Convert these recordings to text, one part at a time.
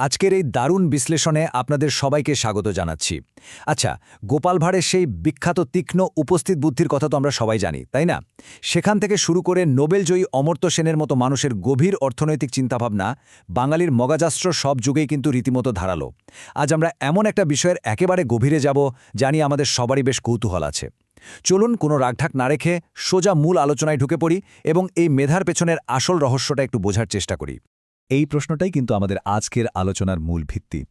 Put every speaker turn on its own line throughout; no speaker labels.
আজকের এই দারুণ বিশ্লেষণে আপনাদের সবাইকে স্বাগত জানাচ্ছি। আচ্ছা, গোপাল ভাঁড়ের সেই বিখ্যাত তীক্ষ্ণ উপস্থিত বুদ্ধির কথা তো আমরা সবাই জানি, তাই না? সেখান থেকে শুরু করে নোবেলজয়ী অমর্ত্য সেনের মতো মানুষের গভীর অর্থনৈতিক চিন্তাভাবনা বাঙালির মগাজাস্ত্র সব যুগেই কিন্তু রীতিমতো ধারালো। আজ আমরা এমন একটা বিষয়ের একেবারে গভীরে যাব, জানি আমাদের সবারই বেশ কৌতূহল আছে। চলুন কোনো রাগঢাক না রেখে সোজা মূল আলোচনায় ঢুকে পড়ি এবং এই মেধার পেছনের আসল রহস্যটা একটু বোঝার চেষ্টা করি।
এই প্রশ্নটাই কিন্তু আমাদের আজকের আলোচনার মূল ভিত্তি।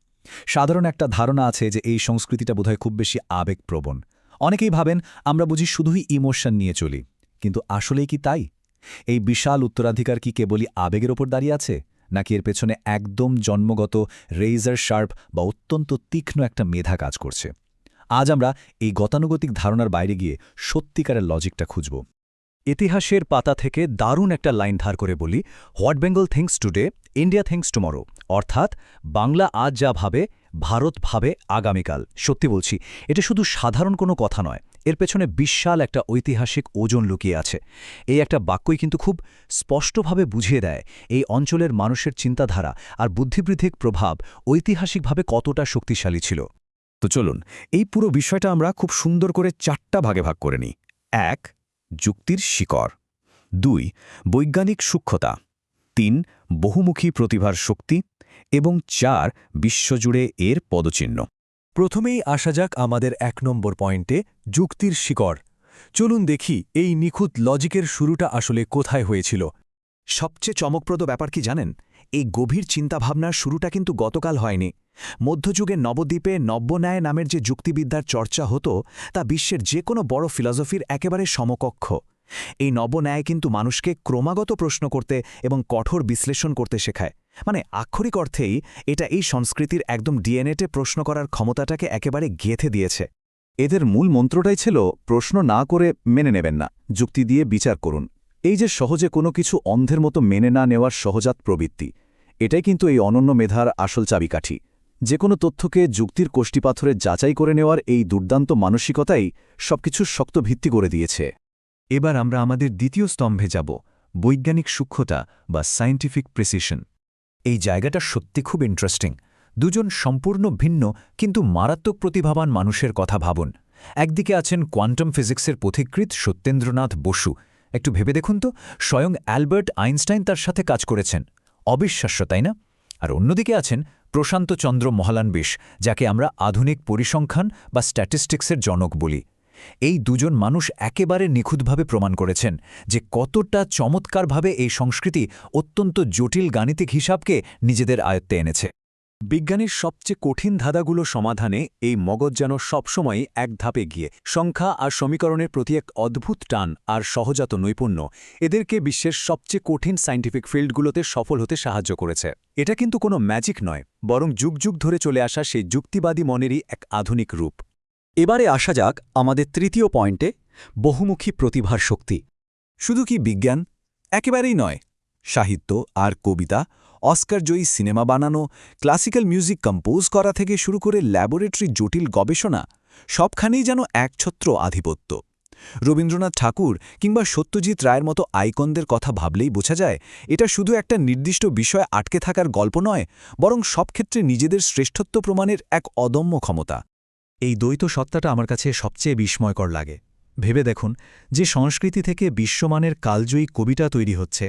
সাধারণ একটা ধারণা আছে যে এই সংস্কৃতিটা বোধহয় খুব বেশি আবেগপ্রবণ। অনেকেই ভাবেন আমরা বুঝি শুধুই ইমোশন নিয়ে চলি, কিন্তু আসলেই কি তাই? এই বিশাল উত্তরাধিকার কি কেবলই আবেগের ওপর দাঁড়িয়ে আছে, নাকি এর পেছনে একদম জন্মগত রেজার শার্প বা অত্যন্ত তীক্ষ্ণ একটা মেধা কাজ করছে? আজ আমরা এই গতানুগতিক ধারণার বাইরে গিয়ে সত্যিকারের লজিকটা খুঁজব। ইতিহাসের পাতা থেকে দারুণ একটা লাইন ধার করে বলি, what Bengal thinks today, India thinks tomorrow. অর্থাৎ বাংলা আজ যা ভাবে, ভারত ভাবে আগামীকাল। সত্যি বলছি, এটা শুধু সাধারণ কোনো কথা নয়, এর পেছনে বিশাল একটা ঐতিহাসিক ওজন লুকিয়ে আছে। এই একটা বাক্যই কিন্তু খুব স্পষ্টভাবে বুঝিয়ে দেয় এই অঞ্চলের মানুষের চিন্তাধারা আর বুদ্ধিবৃদ্ধিক প্রভাব ঐতিহাসিকভাবে কতটা শক্তিশালী ছিল।
তো চলুন এই পুরো বিষয়টা আমরা খুব সুন্দর করে 4টা ভাগে ভাগ করে নিই। 1. যুক্তির শিকড়। 2. বৈজ্ঞানিক সূক্ষ্মতা। 3. বহুমুখী প্রতিভার শক্তি এবং 4. বিশ্বজুড়ে এর পদচিহ্ন।
প্রথমেই আসা যাক আমাদের 1 নম্বর পয়েন্টে, যুক্তির শিকড়। চলুন দেখি এই নিখুঁত লজিকের শুরুটা আসলে কোথায় হয়েছিল।
সবচেয়ে চমকপ্রদ ব্যাপার কি জানেন? এই গভীর চিন্তাভাবনার শুরুটা কিন্তু গতকাল হয়নি। মধ্যযুগে নবদ্বীপে নব্যন্যায় নামের যে যুক্তিবিদ্যার চর্চা হতো, তা বিশ্বের যে কোনো বড় ফিলসফির একেবারে সমকক্ষ। এই নবন্যায় কিন্তু মানুষকে ক্রমাগত প্রশ্ন করতে এবং কঠোর বিশ্লেষণ করতে শেখায়। মানে আক্ষরিক অর্থেই এটা এই সংস্কৃতির একদম ডিএনএতে প্রশ্ন করার ক্ষমতাটাকে একেবারে গেঁথে দিয়েছে।
এদের মূল মন্ত্রটাই ছিল প্রশ্ন না করে মেনে নেবেন না, যুক্তি দিয়ে বিচার করুন। এই যে সহজে কোনো কিছু অন্ধের মতো মেনে না নেওয়ার সহজাত প্রবৃত্তি, এটাই কিন্তু এই অনন্য মেধার আসল চাবিকাঠি। যে কোনো তথ্যকে যুক্তির কোষ্ঠীপাথরে যাচাই করে নেওয়ার এই দুর্দান্ত মানসিকতাই সবকিছুর শক্ত ভিত্তি করে দিয়েছে।
এবার আমরা আমাদের দ্বিতীয় স্তম্ভে যাব, বৈজ্ঞানিক সূক্ষ্মতা বা সায়েন্টিফিক প্রিসিশন।
এই জায়গাটা সত্যি খুব ইন্টারেস্টিং। দুজন সম্পূর্ণ ভিন্ন কিন্তু মারাত্মক প্রতিভাবান মানুষের কথা ভাবুন। একদিকে আছেন কোয়ান্টাম ফিজিক্সের পথিকৃৎ সত্যেন্দ্রনাথ বসু। একটু ভেবে দেখুন তো, স্বয়ং অ্যালবার্ট আইনস্টাইন তার সাথে কাজ করেছেন। অবিশ্বাস্য, তাই না? আর অন্যদিকে আছেন প্রশান্তচন্দ্র মহালানবিশ, যাকে আমরা আধুনিক পরিসংখ্যান বা স্ট্যাটিস্টিক্সের জনক বলি। এই দুজন মানুষ একেবারে নিখুঁতভাবে প্রমাণ করেছেন যে কতটা চমৎকারভাবে এই সংস্কৃতি অত্যন্ত জটিল গাণিতিক হিসাবকে নিজেদের আয়ত্তে এনেছে।
বিজ্ঞানের সবচেয়ে কঠিন ধাঁধাগুলো সমাধানে এই মগজ যেন সবসময়ই এক ধাপে গিয়ে সংখ্যা আর সমীকরণের প্রতি এক অদ্ভুত টান আর সহজাত নৈপুণ্য এদেরকে বিশ্বের সবচেয়ে কঠিন সায়েন্টিফিক ফিল্ডগুলোতে সফল হতে সাহায্য করেছে। এটা কিন্তু কোনো ম্যাজিক নয়, বরং যুগ যুগ ধরে চলে আসা সেই যুক্তিবাদী মনেরই এক আধুনিক রূপ।
এবারে আসা যাক আমাদের তৃতীয় পয়েন্টে, বহুমুখী প্রতিভার শক্তি।
শুধু কি বিজ্ঞান? একেবারেই নয়। সাহিত্য আর কবিতা, অস্কারজয়ী সিনেমা বানানো, ক্লাসিক্যাল মিউজিক কম্পোজ করা থেকে শুরু করে ল্যাবরেটরি জটিল গবেষণা, সবখানেই যেন একছত্র আধিপত্য। রবীন্দ্রনাথ ঠাকুর কিংবা সত্যজিৎ রায়ের মতো আইকনদের কথা ভাবলেই বোঝা যায় এটা শুধু একটা নির্দিষ্ট বিষয়ে আটকে থাকার গল্প নয়, বরং সব ক্ষেত্রে নিজেদের শ্রেষ্ঠত্ব প্রমাণের এক অদম্য ক্ষমতা।
এই দ্বৈত সত্তাটা আমার কাছে সবচেয়ে বিস্ময়কর লাগে। ভেবে দেখুন, যে সংস্কৃতি থেকে বিশ্বমানের কালজয়ী কবিতা তৈরি হচ্ছে,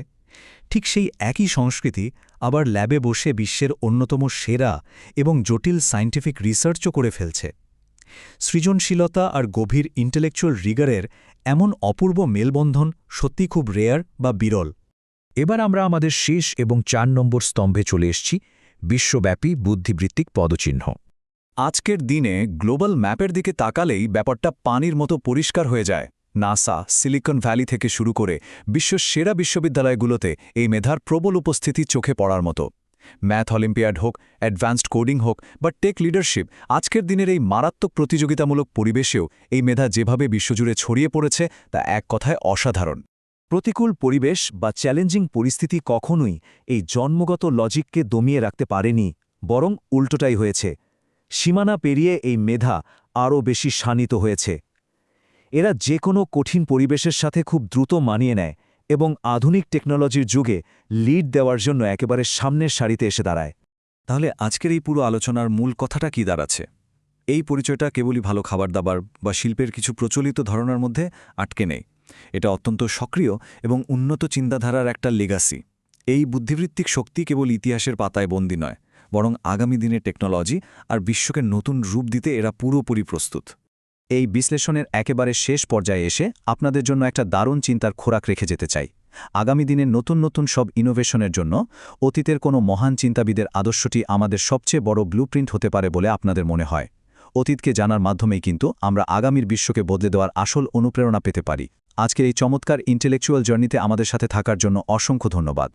ঠিক সেই একই সংস্কৃতি আবার ল্যাবে বসে বিশ্বের অন্যতম সেরা এবং জটিল সায়েন্টিফিক রিসার্চও করে ফেলছে। সৃজনশীলতা আর গভীর ইন্টেলেকচুয়াল রিগারের এমন অপূর্ব মেলবন্ধন সত্যি খুব রেয়ার বা বিরল।
এবার আমরা আমাদের শেষ এবং 4 নম্বর স্তম্ভে চলে এসেছি, বিশ্বব্যাপী বুদ্ধিবৃত্তিক পদচিহ্ন।
আজকের দিনে গ্লোবাল ম্যাপের দিকে তাকালেই ব্যাপারটা পানির মতো পরিষ্কার হয়ে যায়। নাসা, সিলিকন ভ্যালি থেকে শুরু করে বিশ্বের সেরা বিশ্ববিদ্যালয়গুলোতে এই মেধার প্রবল উপস্থিতি চোখে পড়ার মতো। ম্যাথ অলিম্পিয়াড হোক, অ্যাডভান্সড কোডিং হোক বা টেক লিডারশিপ, আজকের দিনের এই মারাত্মক প্রতিযোগিতামূলক পরিবেশেও এই মেধা যেভাবে বিশ্বজুড়ে ছড়িয়ে পড়েছে তা এক কথায় অসাধারণ।
প্রতিকূল পরিবেশ বা চ্যালেঞ্জিং পরিস্থিতি কখনোই এই জন্মগত লজিককে দমিয়ে রাখতে পারেনি, বরং উল্টোটাই হয়েছে। সীমানা পেরিয়ে এই মেধা আরও বেশি শানিত হয়েছে। এরা যে কোনো কঠিন পরিবেশের সাথে খুব দ্রুত মানিয়ে নেয় এবং আধুনিক টেকনোলজির যুগে লিড দেওয়ার জন্য একেবারে সামনের সারিতে এসে দাঁড়ায়। তাহলে আজকের এই পুরো আলোচনার মূল কথাটা কি দাঁড়াচ্ছে? এই পরিচয়টা কেবলই ভালো খাবার দাবার বা শিল্পের কিছু প্রচলিত ধারণার মধ্যে আটকে নেই। এটা অত্যন্ত সক্রিয় এবং উন্নত চিন্তাধারার একটা লেগাসি। এই বুদ্ধিবৃত্তিক শক্তি কেবল ইতিহাসের পাতায় বন্দী নয়, বরং আগামী দিনে টেকনোলজি আর বিশ্বকে নতুন রূপ দিতে এরা পুরোপুরি প্রস্তুত। এই বিশ্লেষণের একেবারে শেষ পর্যায়ে এসে আপনাদের জন্য একটা দারুণ চিন্তার খোরাক রেখে যেতে চাই। আগামী দিনে নতুন নতুন সব ইনোভেশনের জন্য অতীতের কোনো মহান চিন্তাবিদের আদর্শটি আমাদের সবচেয়ে বড় ব্লুপ্রিন্ট হতে পারে বলে আপনাদের মনে হয়? অতীতকে জানার মাধ্যমেই কিন্তু আমরা আগামীর বিশ্বকে বদলে দেওয়ার আসল অনুপ্রেরণা পেতে পারি। আজকের এই চমৎকার ইন্টেলেকচুয়াল জার্নিতে আমাদের সাথে থাকার জন্য অসংখ্য ধন্যবাদ।